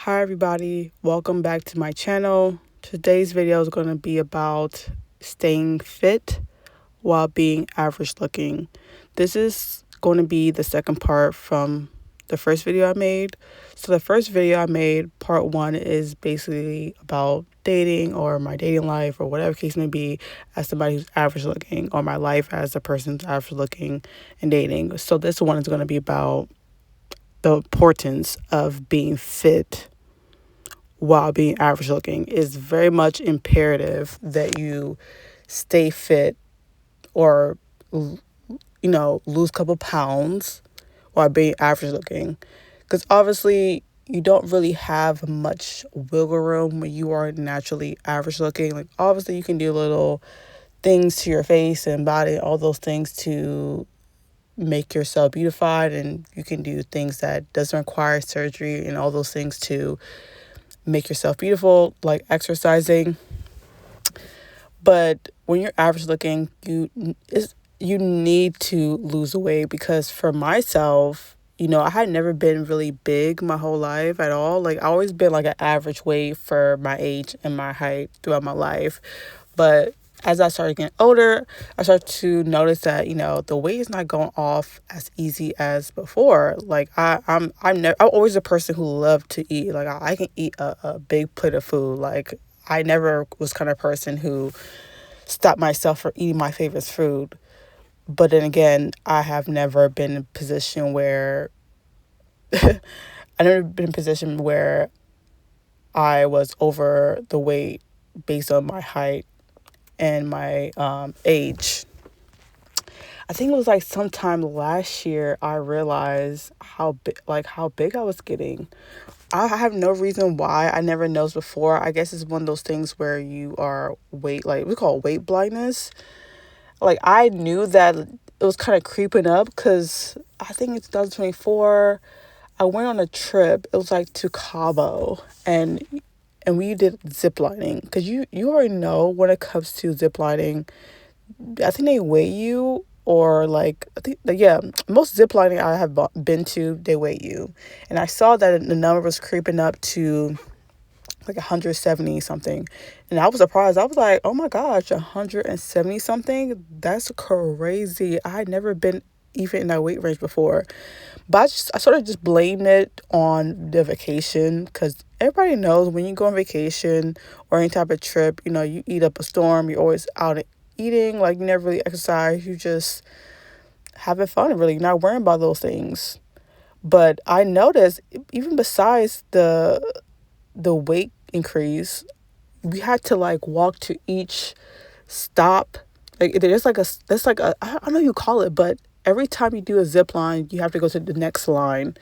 Hi everybody, welcome back to my channel. Today's video is going to be about staying fit while being average looking. This is going to be the second part from the first video I made. So the first video I made, part one, is basically about dating or my dating life or whatever case may be as somebody who's average looking, or my life as a person who's average looking and dating. So this one is going to be about the importance of being fit while being average looking. Is very much imperative that you stay fit or lose a couple pounds while being average looking, because obviously you don't really have much wiggle room when you are naturally average looking. Like, obviously you can do little things to your face and body, all those things to make yourself beautified, and you can do things that doesn't require surgery and all those things to make yourself beautiful, like exercising. But when you're average looking, you need to lose weight, because for myself, I had never been really big my whole life at all. Like, I always been like an average weight for my age and my height throughout my life. But as I started getting older, I started to notice that the weight is not going off as easy as before. Like, I'm always a person who loved to eat. Like, I can eat a big plate of food. Like, I never was kind of person who stopped myself from eating my favorite food. But then again, I have never been in a position where I never been in a position where I was over the weight based on my height and my age. I think it was like sometime last year I realized how big I was getting. I have no reason why. I never noticed before. I guess it's one of those things where you are we call it weight blindness. Like, I knew that it was kind of creeping up, because I think in 2024 I went on a trip. It was like to Cabo, and we did zip lining, because you already know when it comes to zip lining, I think they weigh you, or like, I think, yeah, most zip lining I have been to, they weigh you. And I saw that the number was creeping up to like 170 something. And I was surprised. I was like, oh my gosh, 170 something? That's crazy. I had never been even in that weight range before. But I sort of just blamed it on the vacation, because everybody knows when you go on vacation or any type of trip, you eat up a storm. You're always out eating. Like, you never really exercise. You just having fun, really. You're not worrying about those things. But I noticed, even besides the weight increase, we had to like walk to each stop. Like, there's like a I don't know what you call it, but every time you do a zip line, you have to go to the next line,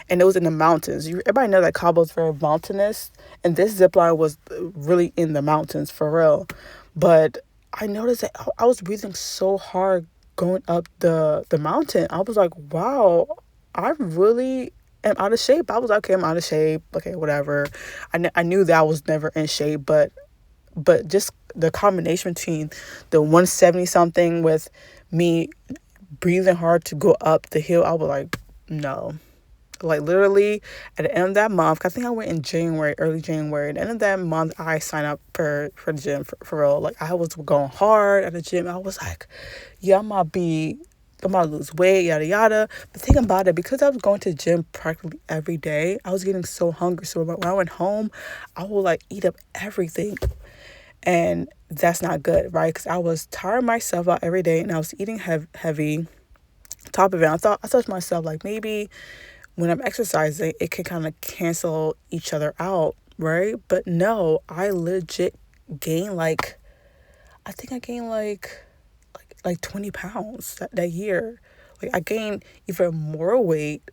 and it was in the mountains. Everybody know that Cabo's very mountainous, and this zip line was really in the mountains for real. But I noticed that I was breathing so hard going up the mountain. I was like, wow, I really am out of shape. I was like, okay, I'm out of shape. Okay, whatever. I knew that I was never in shape, but just the combination between the 170 something with me breathing hard to go up the hill, I was like, no. Like, literally, at the end of that month, I think I went in January, early January. At the end of that month, I signed up for the gym, for real. Like, I was going hard at the gym. I was like, yeah, I'm about to lose weight, yada yada. But think about it, because I was going to the gym practically every day, I was getting so hungry. So when I went home, I would like eat up everything. And that's not good, right? Because I was tiring myself out every day, and I was eating heavy. Top of it, I thought to myself, like, maybe when I'm exercising, it can kind of cancel each other out, right? But no, I legit gained I think I gained like 20 pounds that year. Like, I gained even more weight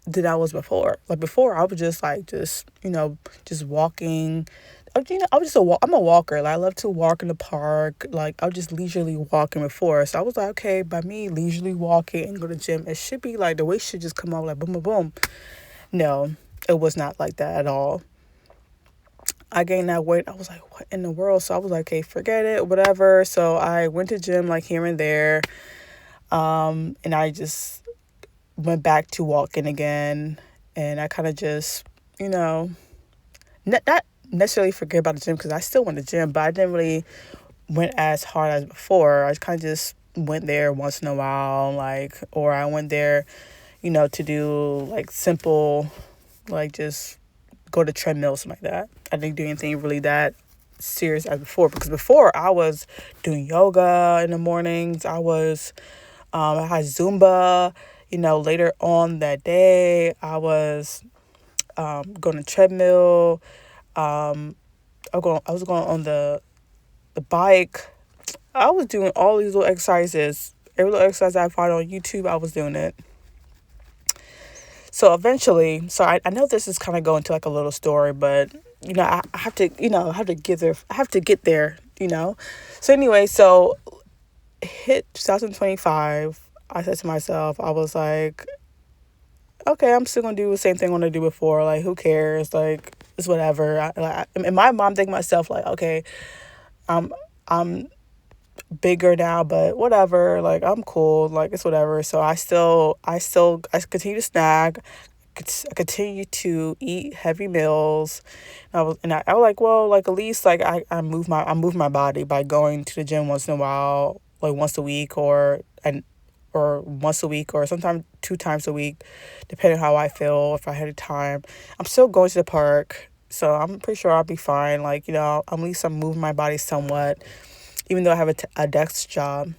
than I was before. Like, before, I was just walking. I was I'm a walker. Like, I love to walk in the park. Like, I was just leisurely walking before. So I was like, okay, by me leisurely walking and go to the gym, it should be like the weight should just come out like boom, boom, boom. No, it was not like that at all. I gained that weight. I was like, what in the world? So I was like, okay, forget it, whatever. So I went to gym like here and there. And I just went back to walking again. And I kind of just you know, not necessarily forget about the gym because I still went to the gym, but I didn't really went as hard as before. I kind of just went there once in a while, like, or I went there, to do like simple, like just go to treadmill, something like that. I didn't do anything really that serious as before because before I was doing yoga in the mornings. I had Zumba. Later on that day, I was going to treadmill. I was going on the bike. I was doing all these little exercises. Every little exercise I find on YouTube, I was doing it. So eventually, I know this is kind of going to like a little story, but I have to, I have to get there. I have to get there. So anyway, so hit 2025. I said to myself, I was like, okay, I'm still gonna do the same thing I'm gonna do before. Like, who cares? Like, it's whatever. In my mind, think myself like, okay, I'm bigger now, but whatever. Like, I'm cool. Like, it's whatever. So I continue to snack. I continue to eat heavy meals. I was like, well, like at least like I move my body by going to the gym once in a while, like once a week or once a week or sometimes 2 times a week, depending on how I feel, if I had time. I'm still going to the park, so I'm pretty sure I'll be fine. Like, at least I'm moving my body somewhat, even though I have a desk job.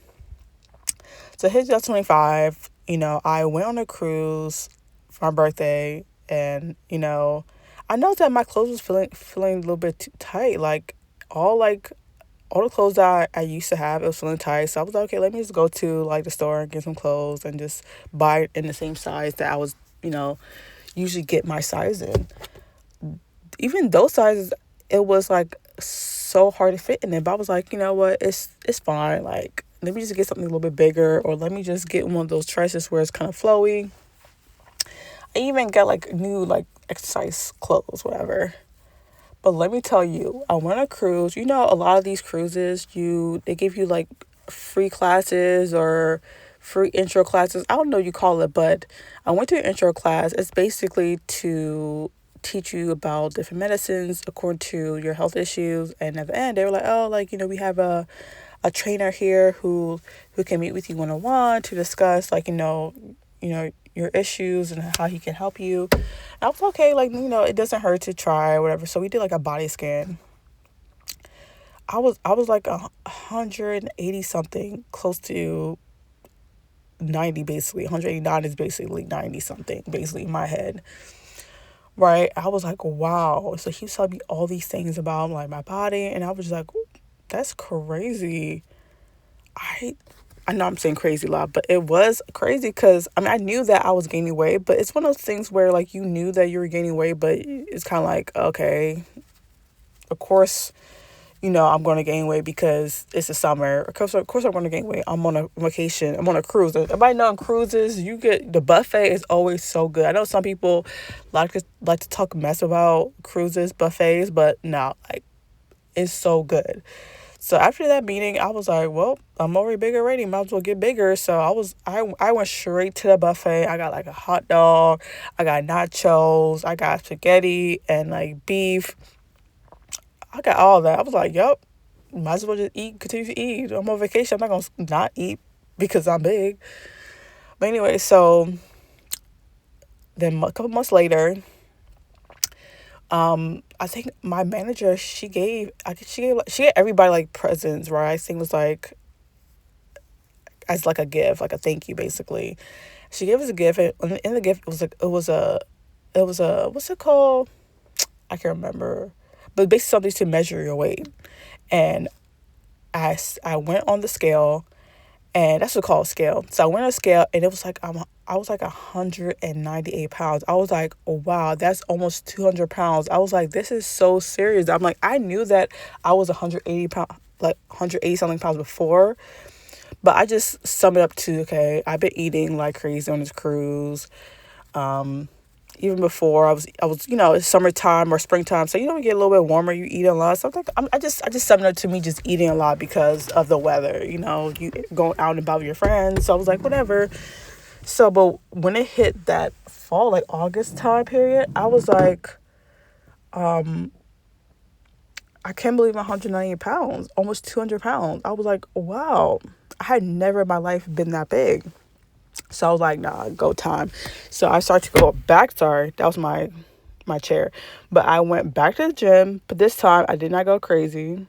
So hit 25, I went on a cruise for my birthday, and I noticed that my clothes was feeling a little bit too tight. Like all the clothes that I used to have, it was feeling tight. So I was like, okay, let me just go to like the store and get some clothes and just buy it in the same size that I was, usually get my size in. Even those sizes, it was like so hard to fit in it. But I was like, you know what, it's fine. Like, let me just get something a little bit bigger, or let me just get one of those dresses where it's kind of flowy. I even got like new like exercise clothes, whatever. But let me tell you, I went on a cruise. A lot of these cruises, they give you like free classes or free intro classes. I don't know what you call it, but I went to an intro class. It's basically to teach you about different medicines according to your health issues. And at the end, they were like, oh, like, we have a trainer here who can meet with you one-on-one to discuss like, your issues and how he can help you. And I was okay, like, it doesn't hurt to try or whatever. So we did like a body scan. I was like 180 something, close to 90 basically. 189 is basically 90 something, basically in my head. Right? I was like, wow. So he was telling me all these things about like my body, and I was just like, that's crazy. I know I'm saying crazy a lot, but it was crazy because I knew that I was gaining weight, but it's one of those things where like you knew that you were gaining weight, but it's kind of like, okay, of course, I'm going to gain weight because it's the summer. Of course I'm going to gain weight. I'm on a vacation. I'm on a cruise. Everybody know on cruises, you get the buffet is always so good. I know some people like to talk mess about cruises, buffets, but no, like it's so good. So after that meeting, I was like, well, I'm already big already. Might as well get bigger. So I went straight to the buffet. I got like a hot dog. I got nachos. I got spaghetti and like beef. I got all that. I was like, yup, might as well just eat, continue to eat. I'm on vacation. I'm not going to not eat because I'm big. But anyway, so then a couple months later, I think my manager, she gave everybody like presents, right? I think it was like as like a gift, like a thank you, basically. She gave us a gift, and in the gift it was a what's it called? I can't remember, but basically something to measure your weight. And I went on the scale, and that's what called scale. So I went on a scale, and it was like I was like 198 pounds. I was like, oh, wow, that's almost 200 pounds. I was like, this is so serious. I'm like, I knew that I was 180 something pounds before, but I just sum it up to, okay, I've been eating like crazy on this cruise. Even before I was, it's summertime or springtime, so we get a little bit warmer. You eat a lot. So I just sum it up to me just eating a lot because of the weather. You going out and about with your friends. So I was like, whatever. So, but when it hit that fall, like August time period, I was like, I can't believe I'm 190 pounds, almost 200 pounds. I was like, wow, I had never in my life been that big. So I was like, nah, go time. So I started to go back. Sorry, that was my chair. But I went back to the gym, but this time I did not go crazy.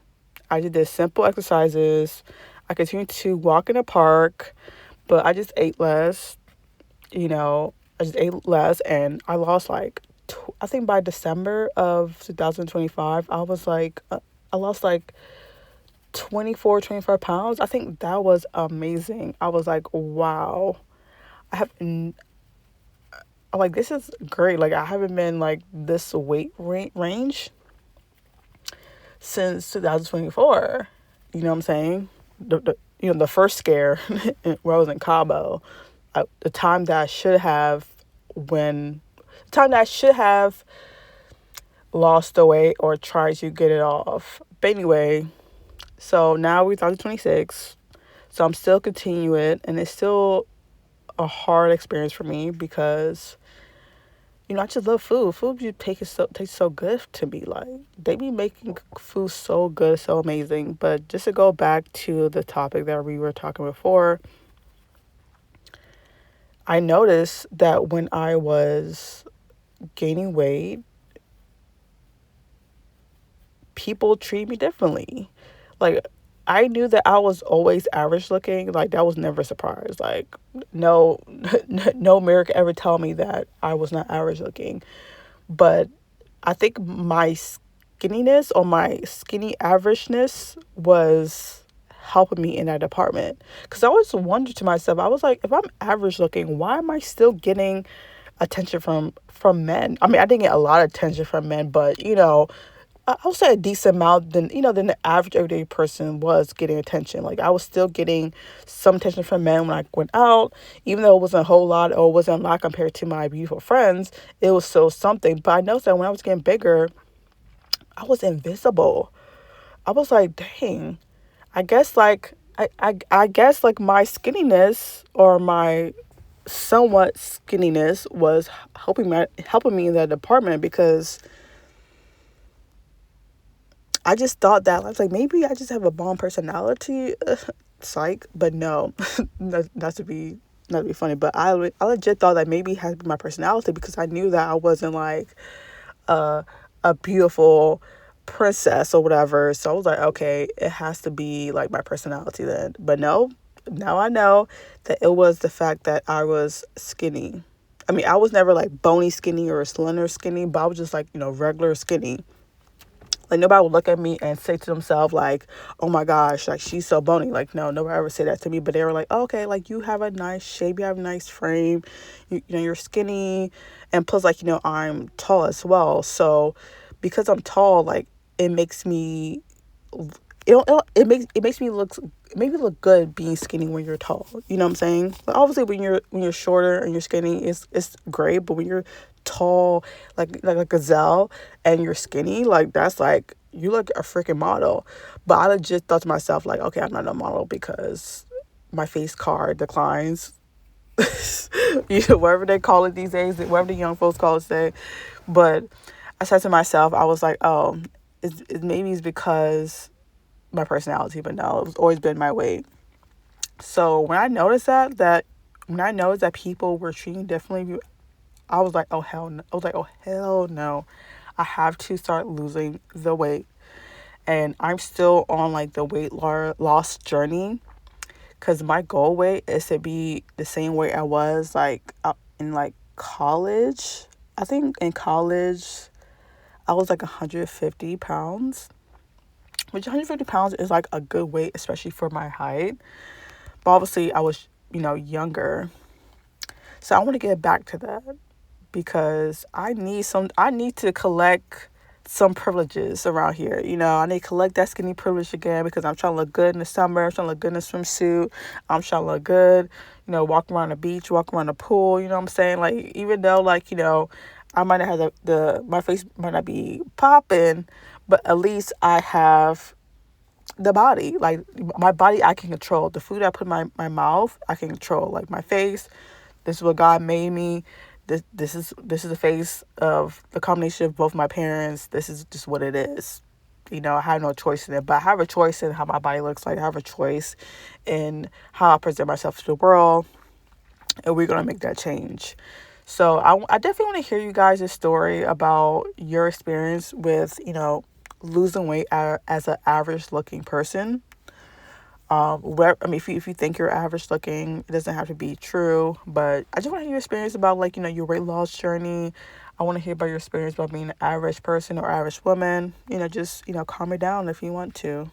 I just did simple exercises. I continued to walk in the park, but I just ate less. You know, I just ate less, and I lost like, I think by December of 2025, I lost like 24, 25 pounds. I think that was amazing. I was like, wow. I have, I'm like, this is great. Like, I haven't been like this weight range since 2024. You know what I'm saying? The first scare where I was in Cabo, the time that I should have, when the time that I should have lost the weight or tried to get it off. But anyway, so now we're 2026. So I'm still continuing it, and it's still a hard experience for me because I just love food. Food you take is so tastes so good to me. Like they be making food so good, so amazing. But just to go back to the topic that we were talking before, I noticed that when I was gaining weight, people treat me differently. Like I knew that I was always average looking. Like that was never a surprise. Like no, no mirror could ever tell me that I was not average looking. But I think my skinniness or my skinny averageness was helping me in that department. Because I always wondered to myself, I was like, if I'm average looking, why am I still getting attention from men? I mean, I didn't get a lot of attention from men, but I would say a decent amount than the average everyday person was getting attention. Like I was still getting some attention from men when I went out, even though it wasn't a whole lot or wasn't a lot compared to my beautiful friends. It was still something. But I noticed that when I was getting bigger, I was invisible. I was like, dang. I guess like I guess like my skinniness or my somewhat skinniness was helping me in that department because I just thought that I was like, maybe I just have a bomb personality, psych. But no, not to be funny, but I legit thought that maybe it had to be my personality because I knew that I wasn't like a a beautiful princess or whatever. So I was like, okay, it has to be like my personality then. But no, now I know that it was the fact that I was skinny. I mean, I was never like bony skinny or slender skinny, but I was just like, regular skinny. Like nobody would look at me and say to themselves like, "Oh my gosh, like she's so bony." Like no, nobody ever said that to me. But they were like, oh, "Okay, like you have a nice shape, you have a nice frame, you're skinny, and plus like I'm tall as well. So because I'm tall, like it makes me it makes me look good being skinny when you're tall. You know what I'm saying? But obviously when you're shorter and you're skinny, it's great. But when you're tall, like a gazelle, and you're skinny, like that's like you look a freaking model. But I legit thought to myself like, okay, I'm not a model because my face card declines. Whatever they call it these days, whatever the young folks call it today. But I said to myself, I was like, oh, maybe it's because my personality, but no, it's always been my weight. So when I noticed that people were treating differently, I was like, oh hell no. I was like, oh hell no. I have to start losing the weight. And I'm still on like the weight loss journey because my goal weight is to be the same weight I was like in like college. I think in college I was like 150 pounds, which 150 pounds is like a good weight, especially for my height. But obviously, I was, younger. So I want to get back to that because I need to collect some privileges around here. I need to collect that skinny privilege again because I'm trying to look good in the summer. I'm trying to look good in a swimsuit. I'm trying to look good, walk around the beach, walk around the pool. You know what I'm saying? Like, even though, like, I might not have my face might not be popping, but at least I have the body. Like my body I can control. The food I put in my mouth I can control. Like my face, this is what God made me. this is the face of the combination of both my parents. This is just what it is. I have no choice in it, but I have a choice in how my body looks like. I have a choice in how I present myself to the world, and we're gonna make that change. So I definitely want to hear you guys' story about your experience with losing weight as an average looking person. If you think you're average looking, it doesn't have to be true, but I just want to hear your experience about your weight loss journey. I want to hear about your experience about being an average person or average woman. Just calm me down if you want to.